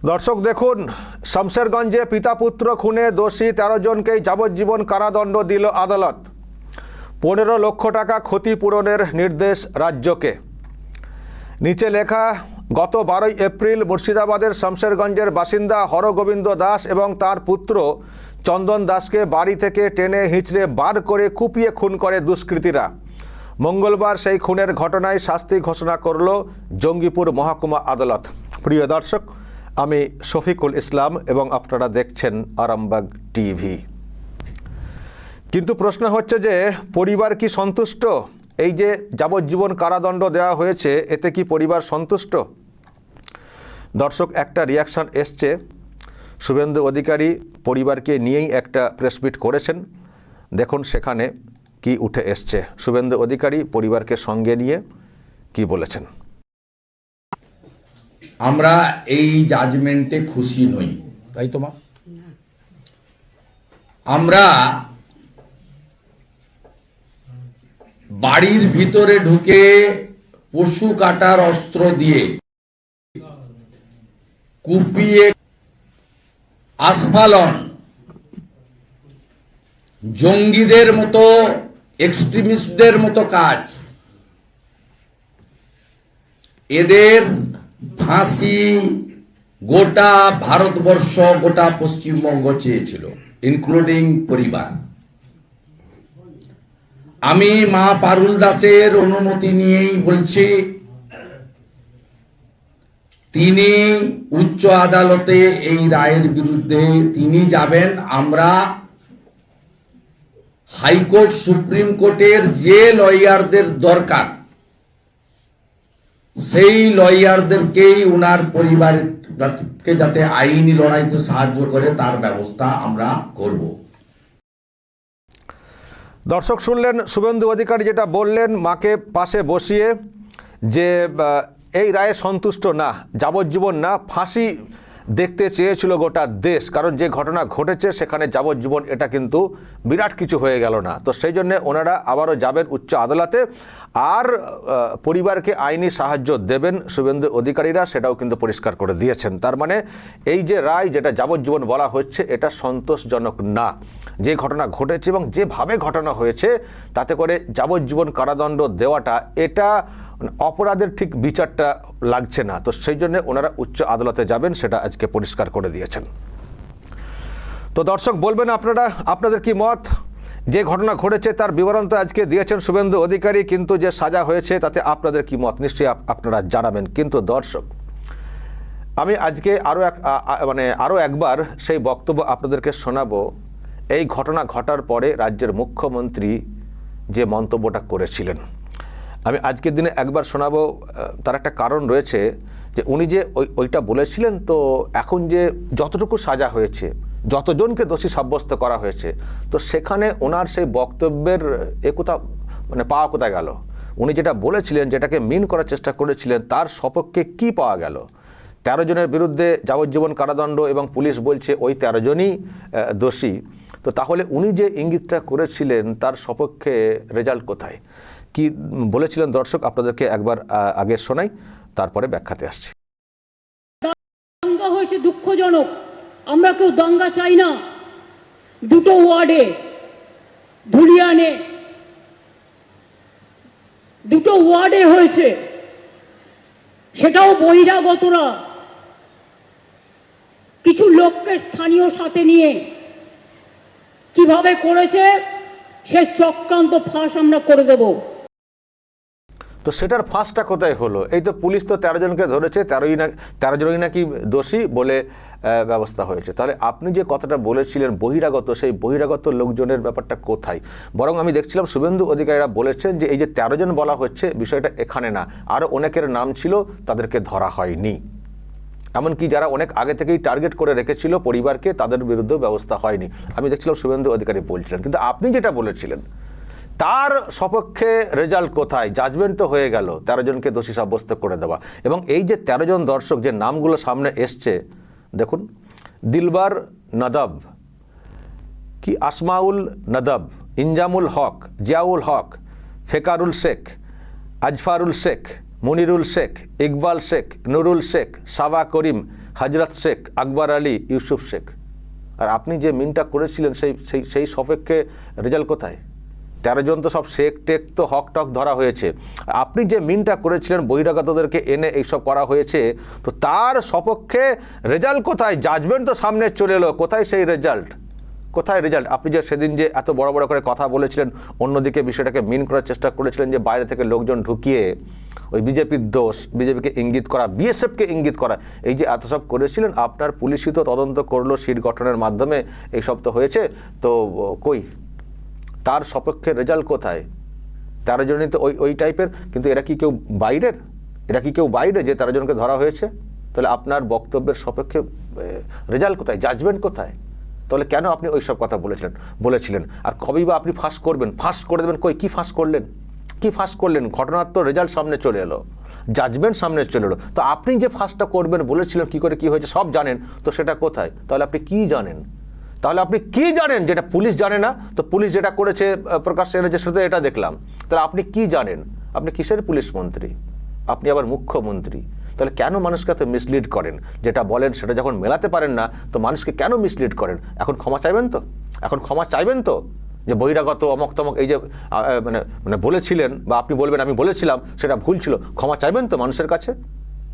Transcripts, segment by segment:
দর্শক দেখুন, শমশেরগঞ্জে পিতা পুত্র খুনে দোষী 13 জনকেই যাবজ্জীবন কারাদণ্ড দিল আদালত। 15 লক্ষ টাকা ক্ষতিপূরণের নির্দেশ রাজ্যকে। নিচে লেখা, গত 12 এপ্রিল মুর্শিদাবাদের শমশেরগঞ্জের বাসিন্দা হরগোবিন্দ দাস এবং তার পুত্র চন্দন দাসকে বাড়ি থেকে টেনে হিঁচড়ে বার করে কুপিয়ে খুন করে দুষ্কৃতীরা। মঙ্গলবার সেই খুনের ঘটনায় শাস্তি ঘোষণা করল জঙ্গিপুর মহকুমা আদালত। প্রিয় দর্শক, আমি শফিকুল ইসলাম এবং আপনারা দেখছেন আরামবাগ টিভি। কিন্তু প্রশ্ন হচ্ছে যে পরিবার কি সন্তুষ্ট? এই যে যাবজ্জীবন কারাদণ্ড দেওয়া হয়েছে, এতে কি পরিবার সন্তুষ্ট? দর্শক, একটা রিয়াকশান এসছে। শুভেন্দু অধিকারী পরিবারকে নিয়েই একটা প্রেসমিট করেছেন। দেখুন সেখানে কি উঠে এসছে। শুভেন্দু অধিকারী পরিবারকে সঙ্গে নিয়ে কি বলেছেন। আমরা এই জাজমেন্টে খুশি নই, তাই তো মা? আমরা বাড়ির ভিতরে ঢুকে পশু কাটার অস্ত্র দিয়ে কুপিয়ে আস্ফালন, জঙ্গিদের মতো, এক্সট্রিমিস্টদের মতো কাজ, এদের ফাঁসি গোটা ভারতবর্ষ, গোটা পশ্চিমবঙ্গ চেয়েছিল, ইনক্লুডিং পরিবার। আমি মা পারুল দাসের অনুমতি নিয়েই বলছি, তিনি উচ্চ আদালতে এই রায়ের বিরুদ্ধে তিনি যাবেন। আমরা হাইকোর্ট, সুপ্রিম কোর্টের যে লয়ারদের দরকার, সেই লয়ারদেরকেই উনার পরিবারকে যাতে আইনি লড়াইতে সাহায্য করে তার ব্যবস্থা আমরা করব। দর্শক শুনলেন শুভেন্দু অধিকারী যেটা বললেন, মাকে পাশে বসিয়ে, যে এই রায়ে সন্তুষ্ট না, যাবজ্জীবন না, ফাঁসি দেখতে চেয়েছিল গোটা দেশ। কারণ যে ঘটনা ঘটেছে সেখানে যাবজ্জীবন এটা কিন্তু বিরাট কিছু হয়ে গেল না। তো সেই জন্য ওনারা আবারও যাবেন উচ্চ আদালতে, আর পরিবারকে আইনি সাহায্য দেবেন শুভেন্দু অধিকারীরা, সেটাও কিন্তু পরিষ্কার করে দিয়েছেন। তার মানে এই যে রায়, যেটা যাবজ্জীবন বলা হচ্ছে, এটা সন্তোষজনক না। যে ঘটনা ঘটেছে এবং যেভাবে ঘটনা হয়েছে, তাতে করে যাবজ্জীবন কারাদণ্ড দেওয়াটা, এটা অপরাধের ঠিক বিচারটা লাগছে না। তো সেই জন্য ওনারা উচ্চ আদালতে যাবেন, সেটা আজকে পরিষ্কার করে দিয়েছেন। তো দর্শক বলবেন আপনারা, আপনাদের কি মত? যে ঘটনা ঘটেছে তার বিবরণ তো আজকে দিয়েছেন শুভেন্দু অধিকারী, কিন্তু যে সাজা হয়েছে তাতে আপনাদের কি মত নিশ্চয়ই আপনারা জানাবেন। কিন্তু দর্শক, আমি আজকে আরও একবার সেই বক্তব্য আপনাদেরকে শোনাবো। এই ঘটনা ঘটার পরে রাজ্যের মুখ্যমন্ত্রী যে মন্তব্যটা করেছিলেন, আমি আজকের দিনে একবার শোনাবো। তার একটা কারণ রয়েছে, যে উনি যে ওইটা বলেছিলেন, তো এখন যে যতটুকু সাজা হয়েছে, যতজনকে দোষী সাব্যস্ত করা হয়েছে, তো সেখানে ওনার সেই বক্তব্যের একতা পাওয়া কোথায় গেল? উনি যেটা বলেছিলেন, যেটাকে মিন করার চেষ্টা করেছিলেন, তার সপক্ষে কি পাওয়া গেল? 13 জনের বিরুদ্ধে যাবজ্জীবন কারাদণ্ড এবং পুলিশ বলছে ওই 13 জনই দোষী। তো তাহলে উনি যে ইঙ্গিতটা করেছিলেন, তার সপক্ষে রেজাল্ট কোথায়? কি বলেছিলেন দর্শক, আপনাদেরকে একবার আগে শোনাই, তারপরে ব্যাখ্যাতে আসছি। দাঙ্গা হয়েছে, দুঃখজনক। আমরা কেউ দাঙ্গা চাই না। দুটো ওয়ার্ডে, ধুলিয়ানে দুটো ওয়ার্ডে হয়েছে, সেটাও বহিরাগতরা কিছু লোককে স্থানীয় সাথে নিয়ে কিভাবে করেছে, সে চক্রান্ত ফাঁস আমরা করে দেব। তো সেটার ফাঁসটা কোথায় হলো? এই তো পুলিশ তো 13 জনকে ধরেছে, 13 জনই নাকি দোষী বলে ব্যবস্থা হয়েছে। তাহলে আপনি যে কথাটা বলেছিলেন বহিরাগত, সেই বহিরাগত লোকজনের ব্যাপারটা কোথায়? বরং আমি দেখছিলাম শুভেন্দু অধিকারীরা বলেছেন যে এই যে 13 জন বলা হচ্ছে, বিষয়টা এখানে না, আরও অনেকের নাম ছিল, তাদেরকে ধরা হয়নি। এমনকি যারা অনেক আগে থেকেই টার্গেট করে রেখেছিল পরিবারকে, তাদের বিরুদ্ধেও ব্যবস্থা হয়নি। আমি দেখছিলাম শুভেন্দু অধিকারী বলছিলেন, কিন্তু আপনি যেটা বলেছিলেন তার সপক্ষে রেজাল্ট কোথায়? জাজমেন্ট তো হয়ে গেল, 13 জনকে দোষী সাব্যস্ত করে দেওয়া। এবং এই যে 13 জন দর্শক যে নামগুলো সামনে এসছে, দেখুন, দিলবার নাদাব, কি আসমাউল নাদাব, ইনজামুল হক, জিয়াউল হক, ফেকারুল শেখ, আজফারুল শেখ, মুনিরুল শেখ, ইকবাল শেখ, নুরুল শেখ, সাবা করিম, হজরত শেখ, আকবর আলী, ইউসুফ শেখ। আর আপনি যে মিনটা করেছিলেন সেই সপক্ষে রেজাল্ট কোথায়? 13 জন তো সব শেখ টেক তো হক টক ধরা হয়েছে। আপনি যে মিনটা করেছিলেন বহিরাগতদেরকে এনে এইসব করা হয়েছে, তো তার সপক্ষে রেজাল্ট কোথায়? জাজমেন্ট তো সামনে চলে এলো, কোথায় সেই রেজাল্ট? কোথায় রেজাল্ট? আপনি যে সেদিন যে এত বড় বড় করে কথা বলেছিলেন, অন্যদিকে বিষয়টাকে মিন করার চেষ্টা করেছিলেন যে বাইরে থেকে লোকজন ঢুকিয়ে ওই বিজেপির দোষ, বিজেপিকে ইঙ্গিত করা, বিএসএফকে ইঙ্গিত করা, এই যে এত সব করেছিলেন, আপনার পুলিশই তো তদন্ত করলো সিট গঠনের মাধ্যমে, এইসব তো হয়েছে। তো কই তার সপক্ষে রেজাল্ট কোথায়? 13 জনই তো ওই টাইপের, কিন্তু এরা কি কেউ বাইরের? এরা কি কেউ বাইরে যে 13 জনকে ধরা হয়েছে? তাহলে আপনার বক্তব্যের সপক্ষে রেজাল্ট কোথায়? জাজমেন্ট কোথায়? তাহলে কেন আপনি ওই সব কথা বলেছিলেন? আর কবেই বা আপনি ফাঁস করবেন? ফাঁস করে দেবেন? কই কি ফাঁস করলেন? কি ফাঁস করলেন? ঘটনার তো রেজাল্ট সামনে চলে এলো, জাজমেন্ট সামনে চলে এলো। তো আপনি যে ফাঁসটা করবেন বলেছিলেন, কি করে কি হয়েছে সব জানেন, তো সেটা কোথায়? তাহলে আপনি কি জানেন? তাহলে আপনি কি জানেন যেটা পুলিশ জানে না? তো পুলিশ যেটা করেছে প্রকাশ্যে এনেছে সেটা এটা দেখলাম। তাহলে আপনি কি জানেন? আপনি কিসের পুলিশ মন্ত্রী? আপনি আবার মুখ্যমন্ত্রী। তাহলে কেন মানুষকে এত মিসলিড করেন? যেটা বলেন সেটা যখন মেলাতে পারেন না, তো মানুষকে কেন মিসলিড করেন? এখন ক্ষমা চাইবেন তো? এখন ক্ষমা চাইবেন তো? যে বহিরাগত অমক তমক এই যে মানে বলেছিলেন, বা আপনি বলবেন আমি বলেছিলাম সেটা ভুল ছিল, ক্ষমা চাইবেন তো মানুষের কাছে?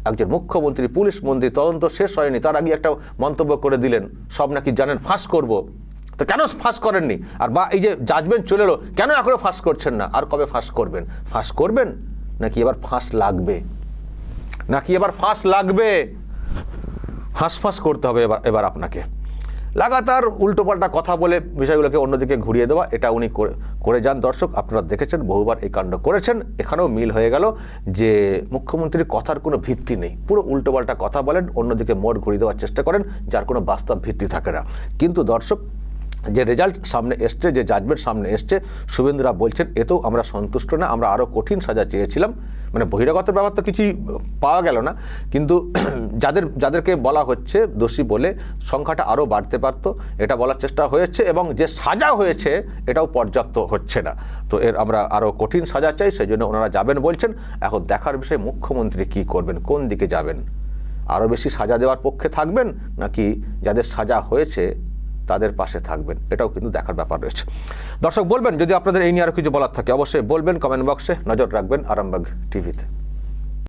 একজন মুখ্যমন্ত্রী, পুলিশ মন্ত্রী, তদন্ত শেষ হয়নি তার আগে একটা মন্তব্য করে দিলেন সব নাকি জানেন, ফাঁস করব। তো কেন ফাঁস করেননি? আর বা এই যে জাজমেন্ট চলে এলো, কেন এখনো ফাঁস করছেন না? আর কবে ফাঁস করবেন? ফাঁস করবেন নাকি এবার ফাঁস লাগবে? নাকি এবার ফাঁস লাগবে? ফাঁস করতে হবে এবার আপনাকে। লাগাতার উল্টোপাল্টা কথা বলে বিষয়গুলোকে অন্যদিকে ঘুরিয়ে দেওয়া, এটা উনি করে যান। দর্শক, আপনারা দেখেছেন বহুবার এই কাণ্ড করেছেন। এখানেও মিল হয়ে গেল যে মুখ্যমন্ত্রীর কথার কোনো ভিত্তি নেই, পুরো উল্টোপাল্টা কথা বলেন, অন্যদিকে মোড় ঘুরিয়ে দেওয়ার চেষ্টা করেন, যার কোনো বাস্তব ভিত্তি থাকে না। কিন্তু দর্শক, যে রেজাল্ট সামনে এসছে, যে জাজমেন্ট সামনে এসছে, শুভেন্দুরা বলছেন এতেও আমরা সন্তুষ্ট না, আমরা আরও কঠিন সাজা চেয়েছিলাম। মানে বহিরাগতের ব্যাপার তো কিছুই পাওয়া গেল না, কিন্তু যাদেরকে বলা হচ্ছে দোষী বলে সংখ্যাটা আরও বাড়তে পারতো, এটা বলার চেষ্টা হয়েছে, এবং যে সাজা হয়েছে এটাও পর্যাপ্ত হচ্ছে না। তো আমরা আরও কঠিন সাজা চাই, সেই জন্য ওনারা যাবেন বলছেন। এখন দেখার বিষয় মুখ্যমন্ত্রী কি করবেন, কোন দিকে যাবেন। আরও বেশি সাজা দেওয়ার পক্ষে থাকবেন নাকি যাদের সাজা হয়েছে তাদের পাশে থাকবেন, এটাও কিন্তু দেখার ব্যাপার রয়েছে। দর্শক, বলবেন যদি আপনাদের এই নিয়ে আরও কিছু বলার থাকে, অবশ্যই বলবেন কমেন্ট বক্সে। নজর রাখবেন আরামবাগ টিভিতে।